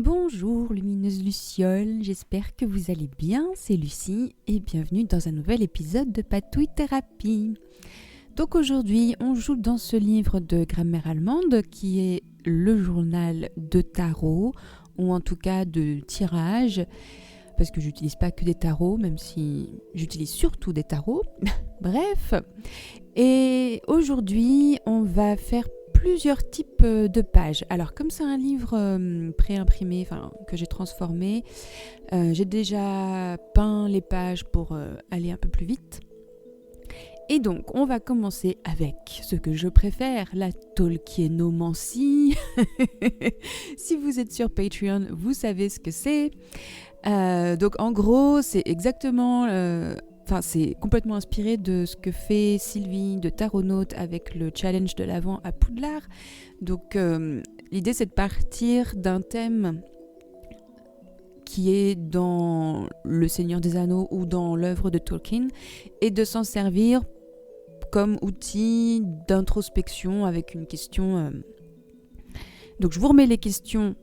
Bonjour lumineuse Luciole, j'espère que vous allez bien, c'est Lucie et bienvenue dans un nouvel épisode de Patouille Thérapie. Donc aujourd'hui on joue dans ce livre de grammaire allemande qui est le journal de tarot ou en tout cas de tirage parce que j'utilise pas que des tarots même si j'utilise surtout des tarots. Bref, et aujourd'hui on va faire plusieurs types de pages. Alors comme c'est un livre pré-imprimé, que j'ai transformé, j'ai déjà peint les pages pour aller un peu plus vite. Et donc on va commencer avec ce que je préfère, la Tolkienomancie. Si vous êtes sur Patreon, vous savez ce que c'est. Donc en gros, c'est exactement... c'est complètement inspiré de ce que fait Sylvie de Taronaute avec le challenge de l'Avent à Poudlard. Donc l'idée c'est de partir d'un thème qui est dans Le Seigneur des Anneaux ou dans l'œuvre de Tolkien et de s'en servir comme outil d'introspection avec une question. Donc je vous remets les questions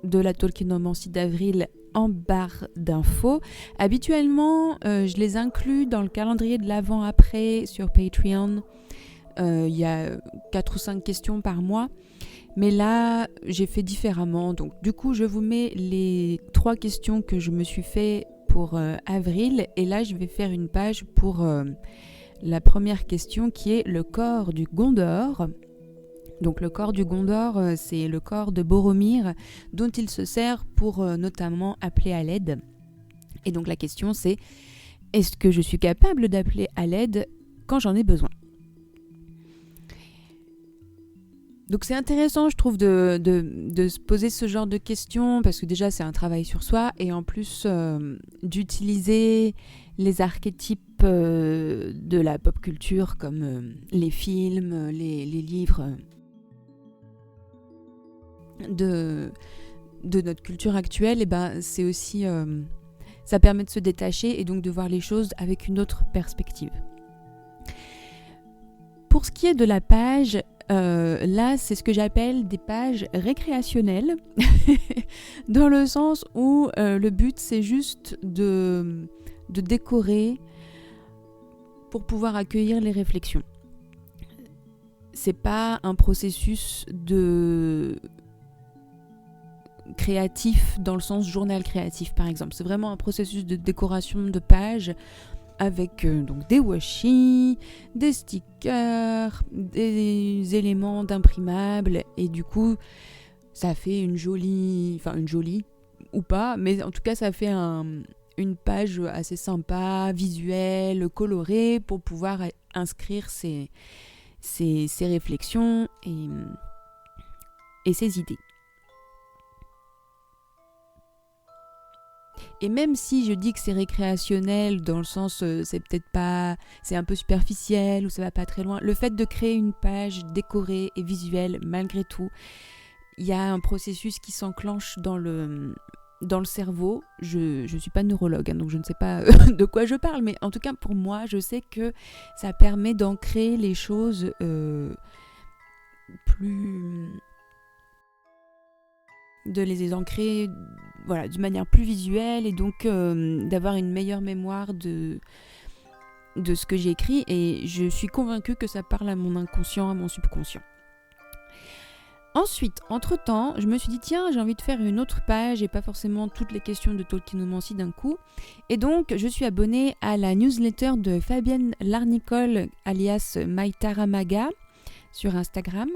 de la Tolkienomancie d'Avril en barre d'infos. Habituellement, je les inclus dans le calendrier de l'avant-après sur Patreon. Il y a 4 ou 5 questions par mois. Mais là, j'ai fait différemment. Donc, du coup, je vous mets les 3 questions que je me suis fait pour avril. Et là, je vais faire une page pour la première question qui est le corps du Gondor. Donc le corps du Gondor, c'est le corps de Boromir dont il se sert pour notamment appeler à l'aide. Et donc la question c'est, est-ce que je suis capable d'appeler à l'aide quand j'en ai besoin ? Donc c'est intéressant je trouve de se poser ce genre de questions parce que déjà c'est un travail sur soi et en plus d'utiliser les archétypes de la pop culture comme les films, les livres... De notre culture actuelle, et c'est aussi ça permet de se détacher et donc de voir les choses avec une autre perspective. Pour ce qui est de la page, là c'est ce que j'appelle des pages récréationnelles dans le sens où le but c'est juste de décorer pour pouvoir accueillir les réflexions. C'est pas un processus créatif dans le sens journal créatif par exemple. C'est vraiment un processus de décoration de pages avec donc des washi, des stickers, des éléments d'imprimables et du coup ça fait une jolie ou pas, mais en tout cas ça fait une page assez sympa, visuelle, colorée pour pouvoir inscrire ces réflexions et ces idées. Et même si je dis que c'est récréationnel dans le sens c'est un peu superficiel ou ça va pas très loin, le fait de créer une page décorée et visuelle, malgré tout, il y a un processus qui s'enclenche dans le cerveau. Je suis pas neurologue, donc je ne sais pas de quoi je parle, mais en tout cas pour moi, je sais que ça permet d'ancrer les choses de les ancrer d'une manière plus visuelle et donc d'avoir une meilleure mémoire de ce que j'ai écrit et je suis convaincue que ça parle à mon inconscient, à mon subconscient. Ensuite, entre-temps, je me suis dit tiens, j'ai envie de faire une autre page et pas forcément toutes les questions de Tolkienomancie d'un coup. Et donc, je suis abonnée à la newsletter de Fabienne Larnicole alias MyTaramaga sur Instagram,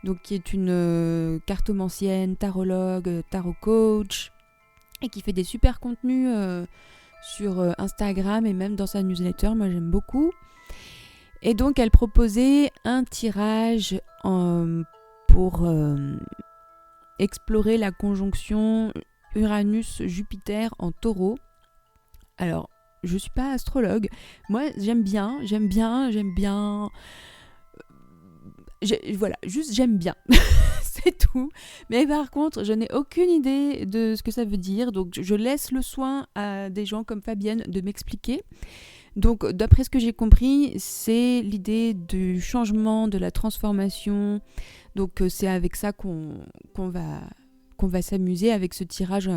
donc qui est une cartomancienne, tarologue, tarot coach et qui fait des super contenus sur Instagram et même dans sa newsletter, moi j'aime beaucoup. Et donc elle proposait un tirage pour explorer la conjonction Uranus-Jupiter en taureau. Alors, je suis pas astrologue, moi j'aime bien. J'aime bien. C'est tout. Mais par contre, je n'ai aucune idée de ce que ça veut dire. Donc, je laisse le soin à des gens comme Fabienne de m'expliquer. Donc, d'après ce que j'ai compris, c'est l'idée du changement, de la transformation. Donc, c'est avec ça qu'on va qu'on va s'amuser avec ce tirage.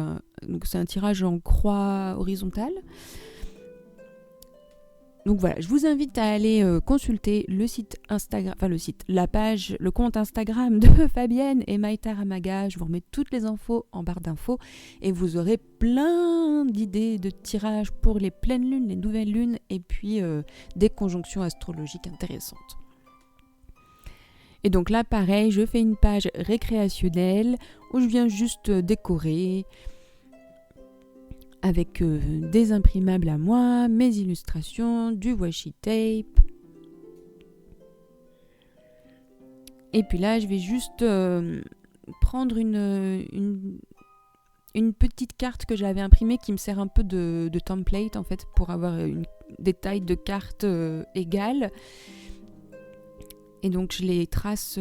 Donc c'est un tirage en croix horizontale. Donc voilà, je vous invite à aller consulter le site Instagram, la page, le compte Instagram de Fabienne et Maïta Ramaga. Je vous remets toutes les infos en barre d'infos et vous aurez plein d'idées de tirages pour les pleines lunes, les nouvelles lunes et puis des conjonctions astrologiques intéressantes. Et donc là, pareil, je fais une page récréationnelle où je viens juste décorer avec des imprimables à moi, mes illustrations, du washi tape. Et puis là, je vais juste prendre une petite carte que j'avais imprimée qui me sert un peu de template en fait pour avoir des tailles de cartes égales. Et donc je les trace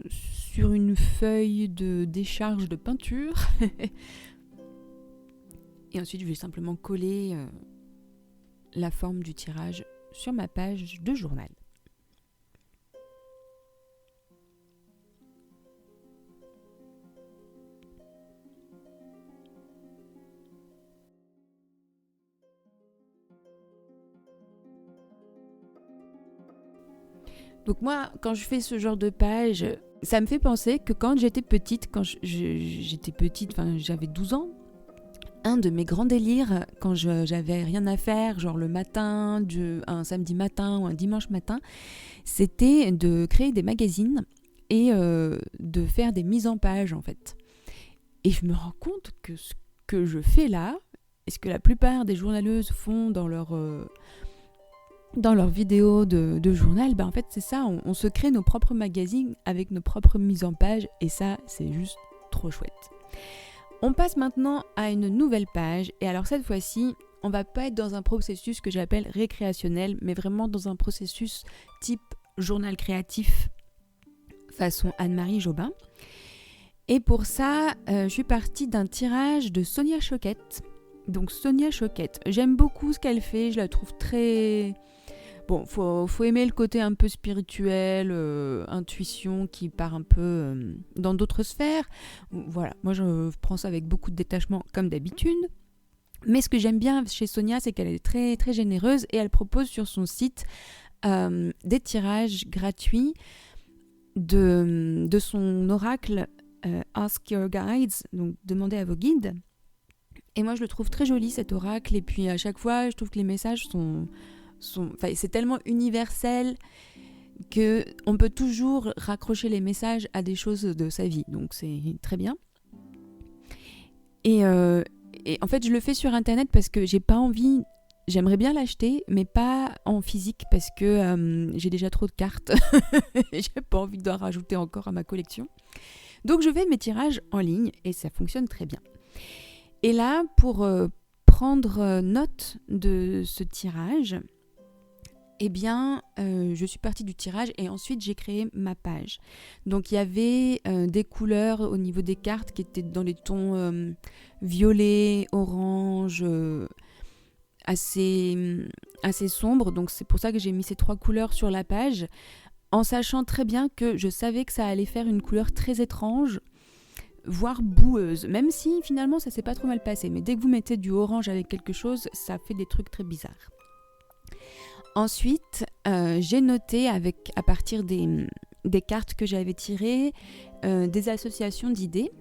sur une feuille de décharge de peinture. Et ensuite, je vais simplement coller la forme du tirage sur ma page de journal. Donc moi, quand je fais ce genre de page, ça me fait penser que quand j'étais petite, j'avais 12 ans, un de mes grands délires, quand j'avais rien à faire, genre le matin, un samedi matin ou un dimanche matin, c'était de créer des magazines et de faire des mises en page en fait. Et je me rends compte que ce que je fais là, et ce que la plupart des journaleuses font dans leurs vidéos de journal, en fait c'est ça, on se crée nos propres magazines avec nos propres mises en page et ça c'est juste trop chouette. On passe maintenant à une nouvelle page et alors cette fois-ci, on va pas être dans un processus que j'appelle récréationnel, mais vraiment dans un processus type journal créatif façon Anne-Marie Jobin. Et pour ça, je suis partie d'un tirage de Sonia Choquette. Donc Sonia Choquette, j'aime beaucoup ce qu'elle fait, je la trouve très... Bon, faut aimer le côté un peu spirituel, intuition qui part un peu dans d'autres sphères. Voilà, moi je prends ça avec beaucoup de détachement comme d'habitude. Mais ce que j'aime bien chez Sonia, c'est qu'elle est très, très généreuse et elle propose sur son site des tirages gratuits de son oracle Ask Your Guides, donc demandez à vos guides. Et moi je le trouve très joli cet oracle et puis à chaque fois je trouve que les messages c'est tellement universel qu'on peut toujours raccrocher les messages à des choses de sa vie. Donc c'est très bien. Et en fait, je le fais sur Internet parce que j'ai pas envie... J'aimerais bien l'acheter, mais pas en physique parce que j'ai déjà trop de cartes. J'ai pas envie d'en rajouter encore à ma collection. Donc je fais mes tirages en ligne et ça fonctionne très bien. Et là, pour prendre note de ce tirage... Eh bien, je suis partie du tirage et ensuite j'ai créé ma page. Donc il y avait des couleurs au niveau des cartes qui étaient dans les tons violet, orange, assez sombres. Donc c'est pour ça que j'ai mis ces 3 couleurs sur la page, en sachant très bien que je savais que ça allait faire une couleur très étrange, voire boueuse. Même si finalement ça s'est pas trop mal passé. Mais dès que vous mettez du orange avec quelque chose, ça fait des trucs très bizarres. Ensuite, j'ai noté à partir des cartes que j'avais tirées, des associations d'idées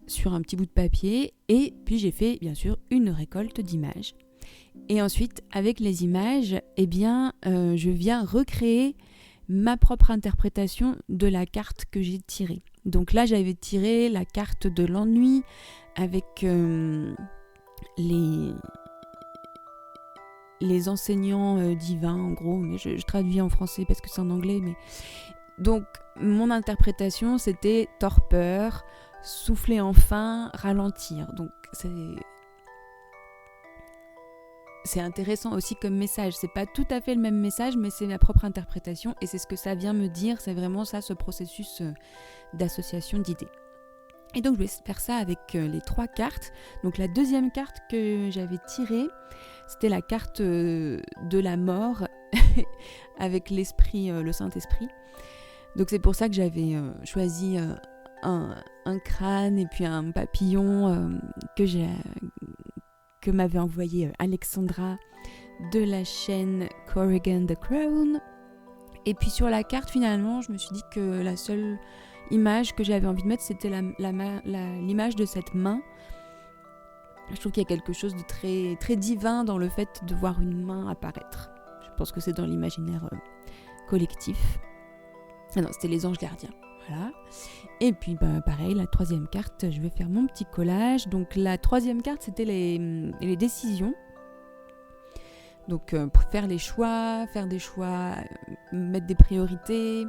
sur un petit bout de papier et puis j'ai fait bien sûr une récolte d'images. Et ensuite, avec les images, je viens recréer ma propre interprétation de la carte que j'ai tirée. Donc là, j'avais tiré la carte de l'ennui avec les enseignants divins, en gros, mais je traduis en français parce que c'est en anglais. Mais... Donc, mon interprétation, c'était torpeur, souffler enfin, ralentir. Donc, c'est intéressant aussi comme message. C'est pas tout à fait le même message, mais c'est ma propre interprétation et c'est ce que ça vient me dire. C'est vraiment ça, ce processus d'association d'idées. Et donc, je vais faire ça avec les 3 cartes. Donc, la deuxième carte que j'avais tirée, c'était la carte de la mort avec l'esprit, le Saint-Esprit. Donc, c'est pour ça que j'avais choisi un crâne et puis un papillon que m'avait envoyé Alexandra de la chaîne Corrigan the Crown. Et puis sur la carte, finalement, je me suis dit que la seule image que j'avais envie de mettre, c'était l'image de cette main. Je trouve qu'il y a quelque chose de très, très divin dans le fait de voir une main apparaître. Je pense que c'est dans l'imaginaire collectif. Ah non, c'était les anges gardiens. Voilà. Et puis pareil, la troisième carte, je vais faire mon petit collage. Donc la troisième carte, c'était les décisions. Donc pour faire des choix, mettre des priorités.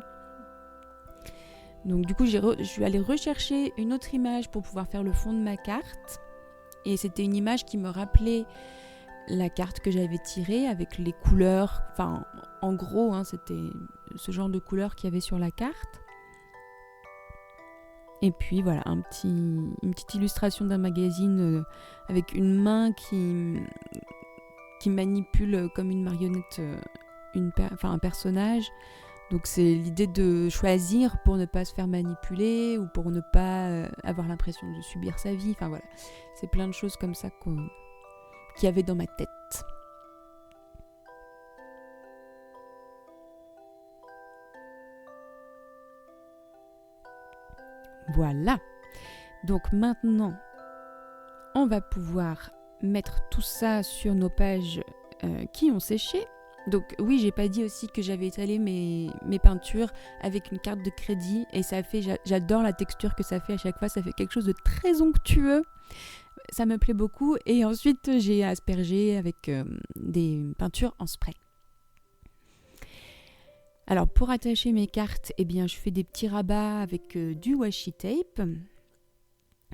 Donc du coup, je suis allée rechercher une autre image pour pouvoir faire le fond de ma carte. Et c'était une image qui me rappelait la carte que j'avais tirée avec les couleurs. Enfin, en gros, c'était ce genre de couleurs qu'il y avait sur la carte. Et puis voilà, une petite illustration d'un magazine avec une main qui manipule comme une marionnette un personnage. Donc c'est l'idée de choisir pour ne pas se faire manipuler ou pour ne pas avoir l'impression de subir sa vie. Enfin voilà, c'est plein de choses comme ça qu'il y avait dans ma tête. Voilà. Donc maintenant, on va pouvoir mettre tout ça sur nos pages qui ont séché. Donc oui, j'ai pas dit aussi que j'avais étalé mes peintures avec une carte de crédit et ça fait, j'adore la texture que ça fait à chaque fois, ça fait quelque chose de très onctueux. Ça me plaît beaucoup et ensuite j'ai aspergé avec des peintures en spray. Alors pour attacher mes cartes, je fais des petits rabats avec du washi tape.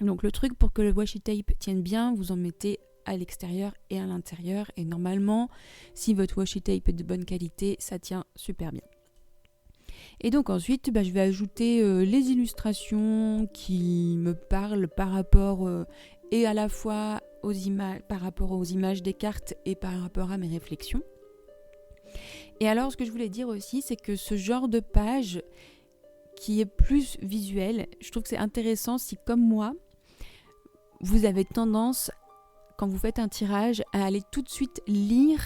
Donc le truc pour que le washi tape tienne bien, vous en mettez à l'extérieur et à l'intérieur. Et normalement, si votre washi tape est de bonne qualité, ça tient super bien. Et donc ensuite, je vais ajouter les illustrations qui me parlent par rapport et à la fois par rapport aux images des cartes et par rapport à mes réflexions. Et alors, ce que je voulais dire aussi, c'est que ce genre de page qui est plus visuel, je trouve que c'est intéressant si, comme moi, vous avez tendance, quand vous faites un tirage, à aller tout de suite lire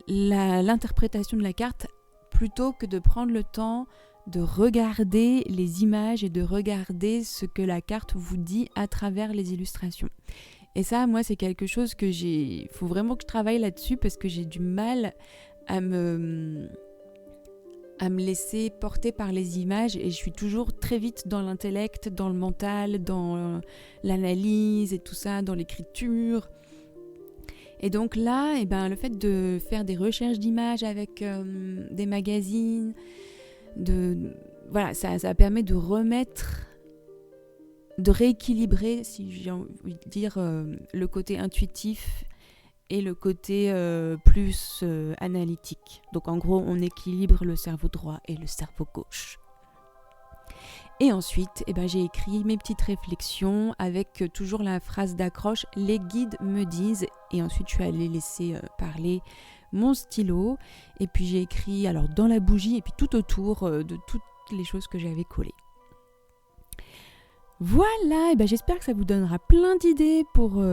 l'interprétation de la carte plutôt que de prendre le temps de regarder les images et de regarder ce que la carte vous dit à travers les illustrations. Et ça, moi, c'est quelque chose que il faut vraiment que je travaille là-dessus parce que j'ai du mal à me laisser porter par les images et je suis toujours très vite dans l'intellect, dans le mental, dans l'analyse et tout ça, dans l'écriture. Et donc là, le fait de faire des recherches d'images avec des magazines, ça permet de rééquilibrer, si j'ai envie de dire, le côté intuitif et le côté plus analytique. Donc en gros, on équilibre le cerveau droit et le cerveau gauche. Et ensuite, j'ai écrit mes petites réflexions avec toujours la phrase d'accroche « Les guides me disent » et ensuite je suis allée laisser parler mon stylo et puis j'ai écrit alors dans la bougie et puis tout autour de toutes les choses que j'avais collées. Voilà, j'espère que ça vous donnera plein d'idées pour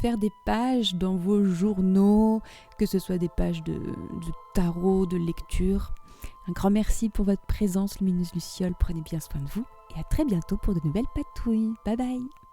faire des pages dans vos journaux, que ce soit des pages de tarot, de lecture. Un grand merci pour votre présence, Lumineuse Luciole. Prenez bien soin de vous et à très bientôt pour de nouvelles patouilles. Bye bye.